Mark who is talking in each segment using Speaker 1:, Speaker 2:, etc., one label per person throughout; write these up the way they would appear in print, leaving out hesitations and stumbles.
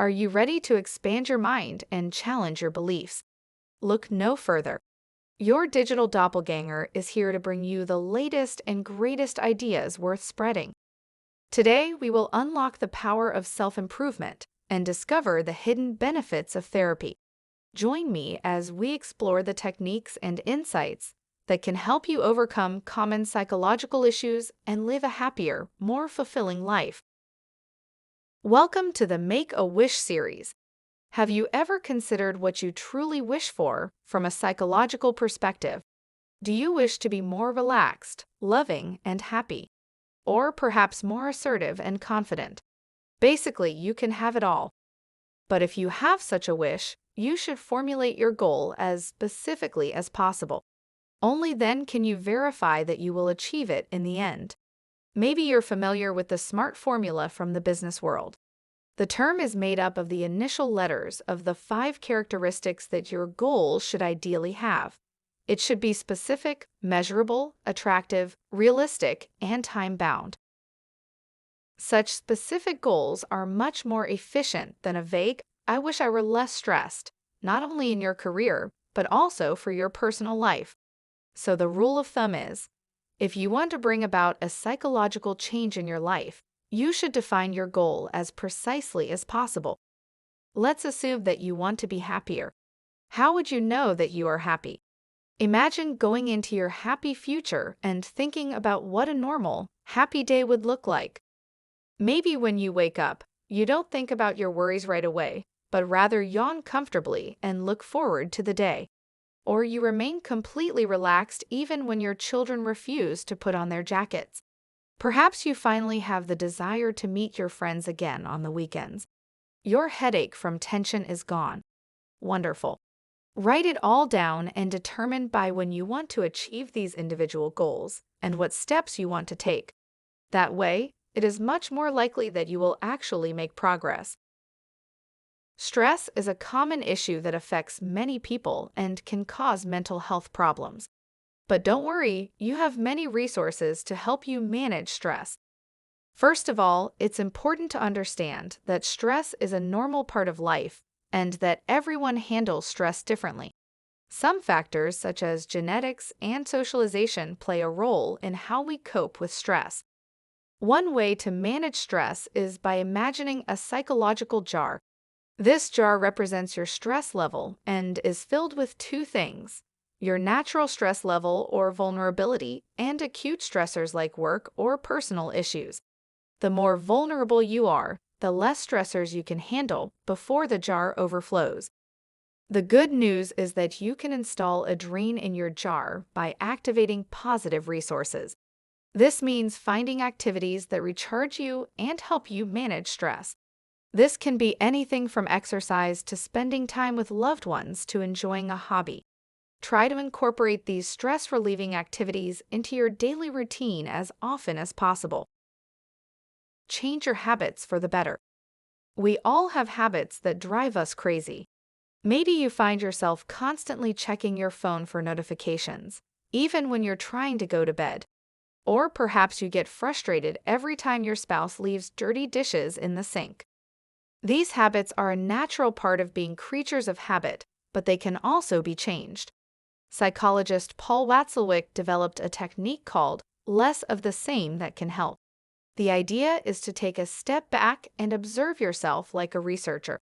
Speaker 1: Are you ready to expand your mind and challenge your beliefs? Look no further. Your digital doppelganger is here to bring you the latest and greatest ideas worth spreading. Today, we will unlock the power of self-improvement and discover the hidden benefits of therapy. Join me as we explore the techniques and insights that can help you overcome common psychological issues and live a happier, more fulfilling life. Welcome to the Make-A-Wish series. Have you ever considered what you truly wish for from a psychological perspective? Do you wish to be more relaxed, loving, and happy? Or perhaps more assertive and confident? Basically, you can have it all. But if you have such a wish, you should formulate your goal as specifically as possible. Only then can you verify that you will achieve it in the end. Maybe you're familiar with the SMART formula from the business world. The term is made up of the initial letters of the 5 characteristics that your goal should ideally have. It should be specific, measurable, attractive, realistic, and time-bound. Such specific goals are much more efficient than a vague, "I wish I were less stressed," not only in your career, but also for your personal life. So the rule of thumb is, if you want to bring about a psychological change in your life, you should define your goal as precisely as possible. Let's assume that you want to be happier. How would you know that you are happy? Imagine going into your happy future and thinking about what a normal, happy day would look like. Maybe when you wake up, you don't think about your worries right away, but rather yawn comfortably and look forward to the day. Or you remain completely relaxed even when your children refuse to put on their jackets. Perhaps you finally have the desire to meet your friends again on the weekends. Your headache from tension is gone. Wonderful. Write it all down and determine by when you want to achieve these individual goals and what steps you want to take. That way, it is much more likely that you will actually make progress. Stress is a common issue that affects many people and can cause mental health problems. But don't worry, you have many resources to help you manage stress. First of all, it's important to understand that stress is a normal part of life and that everyone handles stress differently. Some factors, such as genetics and socialization, play a role in how we cope with stress. One way to manage stress is by imagining a psychological jar. This jar represents your stress level and is filled with 2 things: your natural stress level or vulnerability and acute stressors like work or personal issues. The more vulnerable you are, the less stressors you can handle before the jar overflows. The good news is that you can install a drain in your jar by activating positive resources. This means finding activities that recharge you and help you manage stress. This can be anything from exercise to spending time with loved ones to enjoying a hobby. Try to incorporate these stress-relieving activities into your daily routine as often as possible. Change your habits for the better. We all have habits that drive us crazy. Maybe you find yourself constantly checking your phone for notifications, even when you're trying to go to bed. Or perhaps you get frustrated every time your spouse leaves dirty dishes in the sink. These habits are a natural part of being creatures of habit, but they can also be changed. Psychologist Paul Watzlawick developed a technique called less of the same that can help. The idea is to take a step back and observe yourself like a researcher.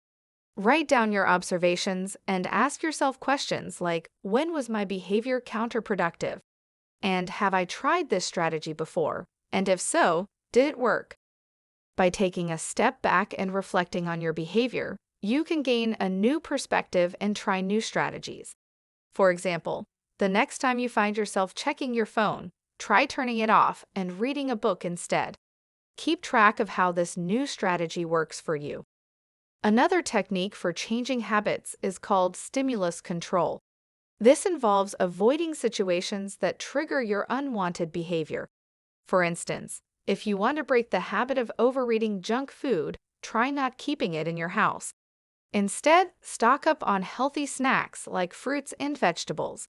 Speaker 1: Write down your observations and ask yourself questions like, when was my behavior counterproductive? And have I tried this strategy before? And if so, did it work? By taking a step back and reflecting on your behavior, you can gain a new perspective and try new strategies. For example, the next time you find yourself checking your phone, try turning it off and reading a book instead. Keep track of how this new strategy works for you. Another technique for changing habits is called stimulus control. This involves avoiding situations that trigger your unwanted behavior. For instance, if you want to break the habit of overeating junk food, try not keeping it in your house. Instead, stock up on healthy snacks like fruits and vegetables.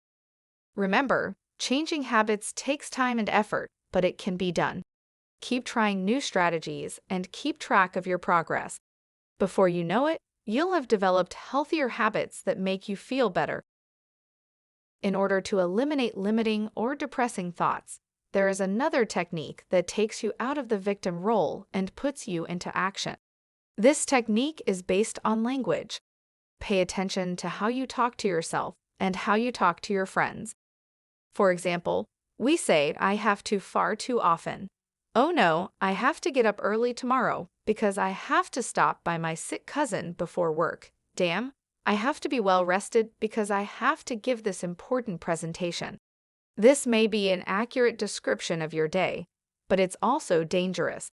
Speaker 1: Remember, changing habits takes time and effort, but it can be done. Keep trying new strategies and keep track of your progress. Before you know it, you'll have developed healthier habits that make you feel better. In order to eliminate limiting or depressing thoughts, there is another technique that takes you out of the victim role and puts you into action. This technique is based on language. Pay attention to how you talk to yourself and how you talk to your friends. For example, we say, I have to far too often. Oh no, I have to get up early tomorrow because I have to stop by my sick cousin before work. Damn, I have to be well rested because I have to give this important presentation. This may be an accurate description of your day, but it's also dangerous.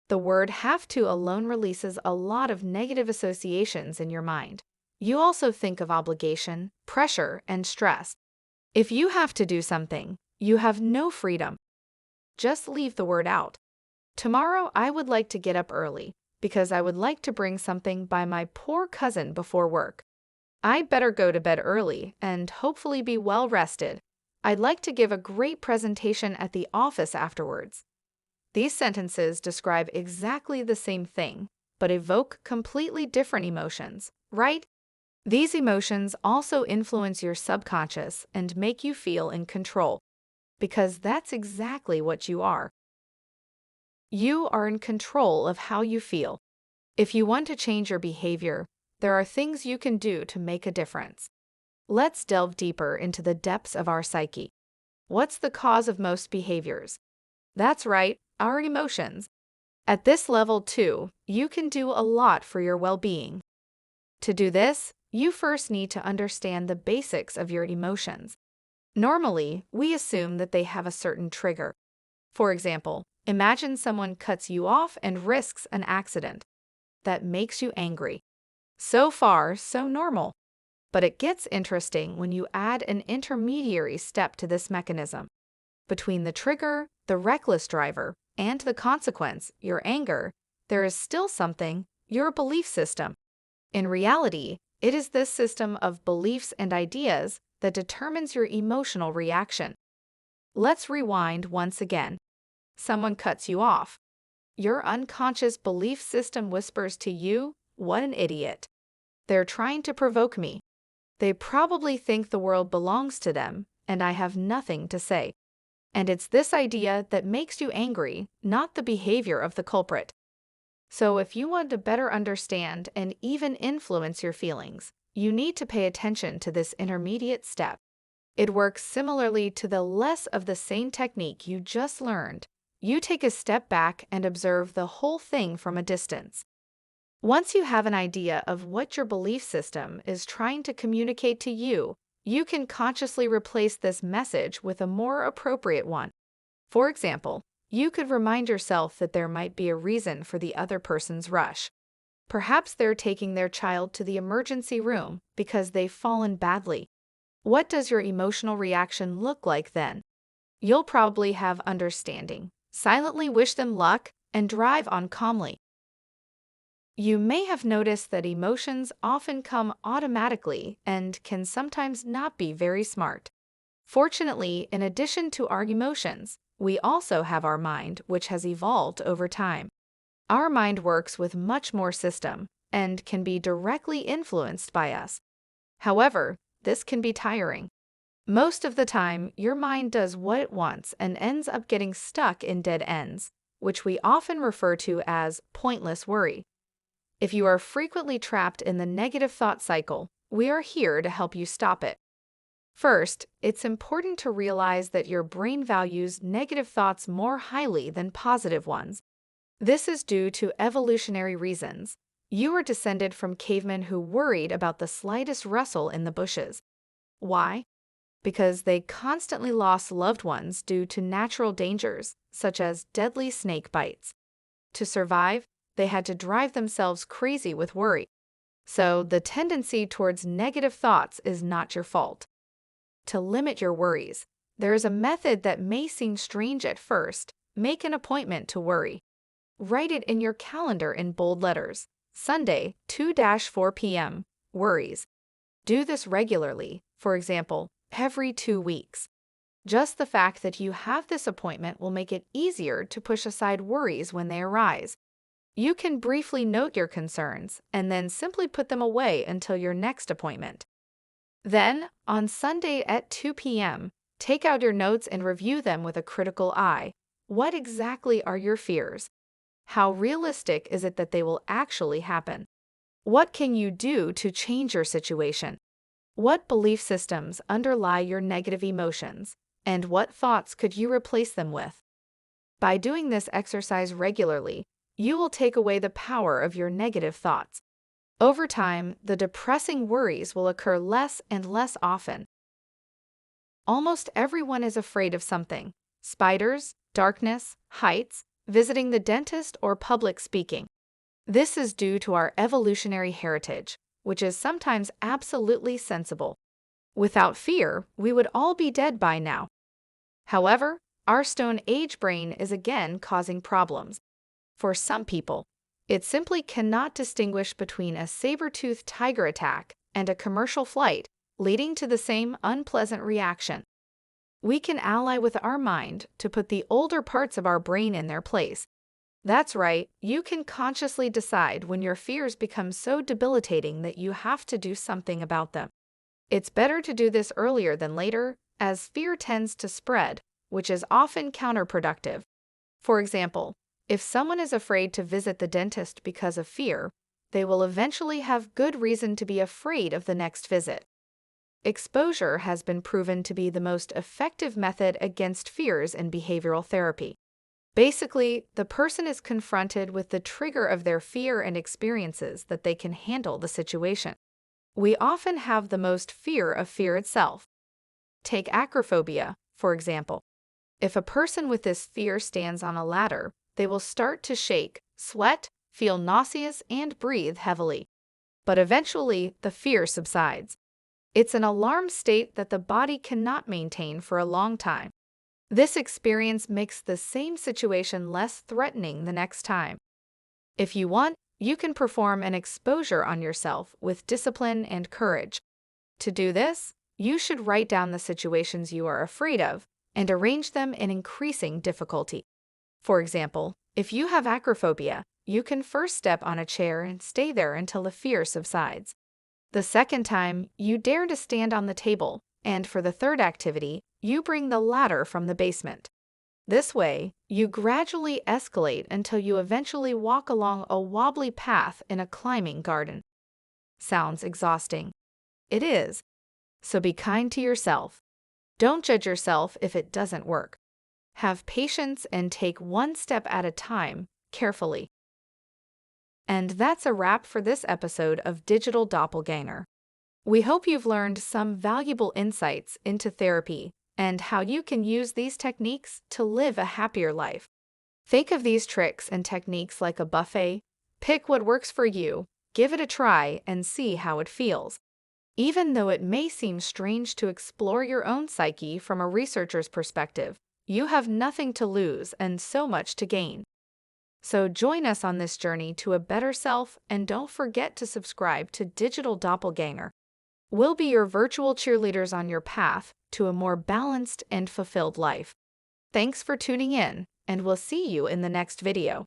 Speaker 1: The word have to alone releases a lot of negative associations in your mind. You also think of obligation, pressure, and stress. If you have to do something, you have no freedom. Just leave the word out. Tomorrow I would like to get up early because I would like to bring something by my poor cousin before work. I'd better go to bed early and hopefully be well rested. I'd like to give a great presentation at the office afterwards. These sentences describe exactly the same thing, but evoke completely different emotions, right? These emotions also influence your subconscious and make you feel in control, because that's exactly what you are. You are in control of how you feel. If you want to change your behavior, there are things you can do to make a difference. Let's delve deeper into the depths of our psyche. What's the cause of most behaviors? That's right, our emotions. At this level, too, you can do a lot for your well-being. To do this, you first need to understand the basics of your emotions. Normally, we assume that they have a certain trigger. For example, imagine someone cuts you off and risks an accident. That makes you angry. So far, so normal. But it gets interesting when you add an intermediary step to this mechanism. Between the trigger, the reckless driver, and the consequence, your anger, there is still something, your belief system. In reality, it is this system of beliefs and ideas that determines your emotional reaction. Let's rewind once again. Someone cuts you off. Your unconscious belief system whispers to you, "What an idiot. They're trying to provoke me. They probably think the world belongs to them, and I have nothing to say." And it's this idea that makes you angry, not the behavior of the culprit. So if you want to better understand and even influence your feelings, you need to pay attention to this intermediate step. It works similarly to the less of the same technique you just learned. You take a step back and observe the whole thing from a distance. Once you have an idea of what your belief system is trying to communicate to you, you can consciously replace this message with a more appropriate one. For example, you could remind yourself that there might be a reason for the other person's rush. Perhaps they're taking their child to the emergency room because they've fallen badly. What does your emotional reaction look like then? You'll probably have understanding, silently wish them luck, and drive on calmly. You may have noticed that emotions often come automatically and can sometimes not be very smart. Fortunately, in addition to our emotions, we also have our mind, which has evolved over time. Our mind works with much more system and can be directly influenced by us. However, this can be tiring. Most of the time, your mind does what it wants and ends up getting stuck in dead ends, which we often refer to as pointless worry. If you are frequently trapped in the negative thought cycle, we are here to help you stop it. First, it's important to realize that your brain values negative thoughts more highly than positive ones. This is due to evolutionary reasons. You are descended from cavemen who worried about the slightest rustle in the bushes. Why? Because they constantly lost loved ones due to natural dangers, such as deadly snake bites. To survive, they had to drive themselves crazy with worry. So the tendency towards negative thoughts is not your fault. To limit your worries, there is a method that may seem strange at first. Make an appointment to worry. Write it in your calendar in bold letters. Sunday, 2-4 p.m. Worries. Do this regularly, for example, every 2 weeks. Just the fact that you have this appointment will make it easier to push aside worries when they arise. You can briefly note your concerns and then simply put them away until your next appointment. Then, on Sunday at 2 p.m., take out your notes and review them with a critical eye. What exactly are your fears? How realistic is it that they will actually happen? What can you do to change your situation? What belief systems underlie your negative emotions, and what thoughts could you replace them with? By doing this exercise regularly, you will take away the power of your negative thoughts. Over time, the depressing worries will occur less and less often. Almost everyone is afraid of something: spiders, darkness, heights, visiting the dentist, or public speaking. This is due to our evolutionary heritage, which is sometimes absolutely sensible. Without fear, we would all be dead by now. However, our Stone Age brain is again causing problems. For some people, it simply cannot distinguish between a saber-toothed tiger attack and a commercial flight, leading to the same unpleasant reaction. We can ally with our mind to put the older parts of our brain in their place. That's right, you can consciously decide when your fears become so debilitating that you have to do something about them. It's better to do this earlier than later, as fear tends to spread, which is often counterproductive. For example, if someone is afraid to visit the dentist because of fear, they will eventually have good reason to be afraid of the next visit. Exposure has been proven to be the most effective method against fears in behavioral therapy. Basically, the person is confronted with the trigger of their fear and experiences that they can handle the situation. We often have the most fear of fear itself. Take acrophobia, for example. If a person with this fear stands on a ladder, they will start to shake, sweat, feel nauseous, and breathe heavily. But eventually, the fear subsides. It's an alarm state that the body cannot maintain for a long time. This experience makes the same situation less threatening the next time. If you want, you can perform an exposure on yourself with discipline and courage. To do this, you should write down the situations you are afraid of and arrange them in increasing difficulty. For example, if you have acrophobia, you can first step on a chair and stay there until the fear subsides. The second time, you dare to stand on the table, and for the third activity, you bring the ladder from the basement. This way, you gradually escalate until you eventually walk along a wobbly path in a climbing garden. Sounds exhausting. It is. So be kind to yourself. Don't judge yourself if it doesn't work. Have patience and take one step at a time, carefully. And that's a wrap for this episode of Digital Doppelgänger. We hope you've learned some valuable insights into therapy and how you can use these techniques to live a happier life. Think of these tricks and techniques like a buffet. Pick what works for you, give it a try, and see how it feels. Even though it may seem strange to explore your own psyche from a researcher's perspective, you have nothing to lose and so much to gain. So join us on this journey to a better self, and don't forget to subscribe to Digital Doppelgänger. We'll be your virtual cheerleaders on your path to a more balanced and fulfilled life. Thanks for tuning in, and we'll see you in the next video.